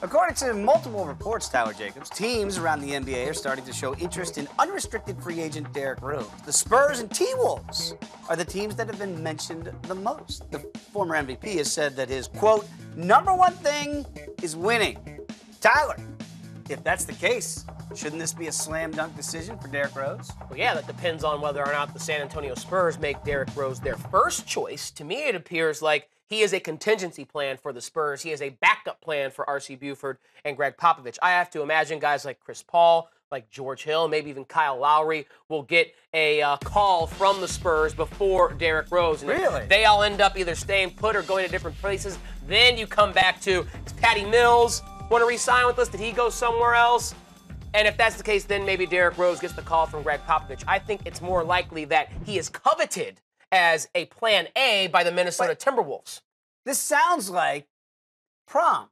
According to multiple reports, Tyler Jacobs, teams around the NBA are starting to show interest in unrestricted free agent Derrick Rose. The Spurs and T-Wolves are the teams that have been mentioned the most. The former MVP has said that his, quote, #1 thing is winning. Tyler, if that's the case, shouldn't this be a slam dunk decision for Derrick Rose? Well, yeah, that depends on whether or not the San Antonio Spurs make Derrick Rose their first choice. To me, it appears like he is a contingency plan for the Spurs. He is a backup plan for R.C. Buford and Greg Popovich. I have to imagine guys like Chris Paul, like George Hill, maybe even Kyle Lowry will get a call from the Spurs before Derrick Rose. And really? They all end up either staying put or going to different places. Then you come back to, does Patty Mills want to re-sign with us? Did he go somewhere else? And if that's the case, then maybe Derrick Rose gets the call from Greg Popovich. I think it's more likely that he is coveted as a plan A by the Minnesota Timberwolves. This sounds like prom.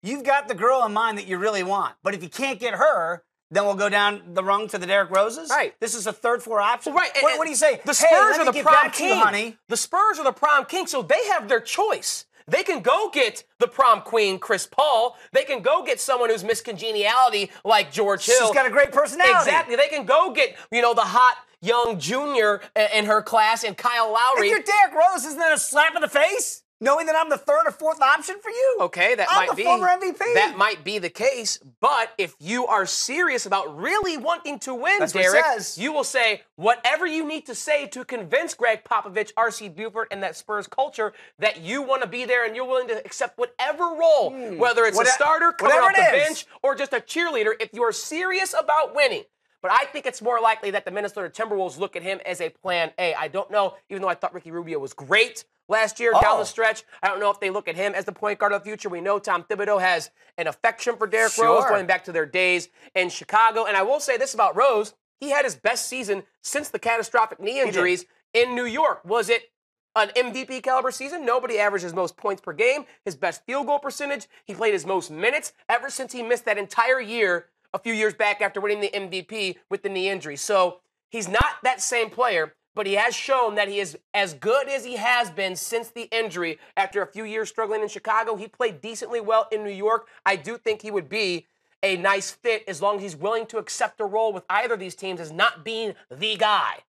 You've got the girl in mind that you really want, but if you can't get her, then we'll go down the rung to the Derrick Roses? Right. This is a third floor option? Well, right. What do you say? The Spurs are the prom king, king. Honey. The Spurs are the prom king, so they have their choice. They can go get the prom queen, Chris Paul. They can go get someone who's Miss Congeniality like George Hill. She's got a great personality. Exactly. They can go get, the hot young junior in her class and Kyle Lowry. If you're Derrick Rose, isn't that a slap in the face? Knowing that I'm the third or fourth option for you? Okay, I'm the former MVP. That might be the case, but if you are serious about really wanting to win, That's Derrick, what it says. you will say whatever you need to say to convince Greg Popovich, R.C. Buford, and that Spurs culture that you want to be there and you're willing to accept whatever role, whether it's a starter, coming off the bench, or just a cheerleader, if you are serious about winning. But I think it's more likely that the Minnesota Timberwolves look at him as a plan A. I don't know, even though I thought Ricky Rubio was great last year down the stretch, I don't know if they look at him as the point guard of the future. We know Tom Thibodeau has an affection for Derrick Rose going back to their days in Chicago. And I will say this about Rose. He had his best season since the catastrophic knee injuries in New York. Was it an MVP caliber season? Nobody averaged his most points per game, his best field goal percentage. He played his most minutes ever since he missed that entire year a few years back after winning the MVP with the knee injury. So he's not that same player, but he has shown that he is as good as he has been since the injury after a few years struggling in Chicago. He played decently well in New York. I do think he would be a nice fit as long as he's willing to accept a role with either of these teams as not being the guy.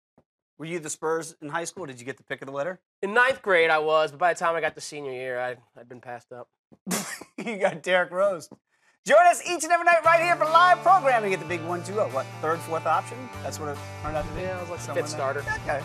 Were you the Spurs in high school? Did you get the pick of the litter? In 9th grade, I was, but by the time I got to senior year, I'd been passed up. You got Derrick Rose. Join us each and every night right here for live programming at the big 1-2-0. What, third, fourth option? That's what it turned out to be? Yeah, I was like the fifth starter. Okay.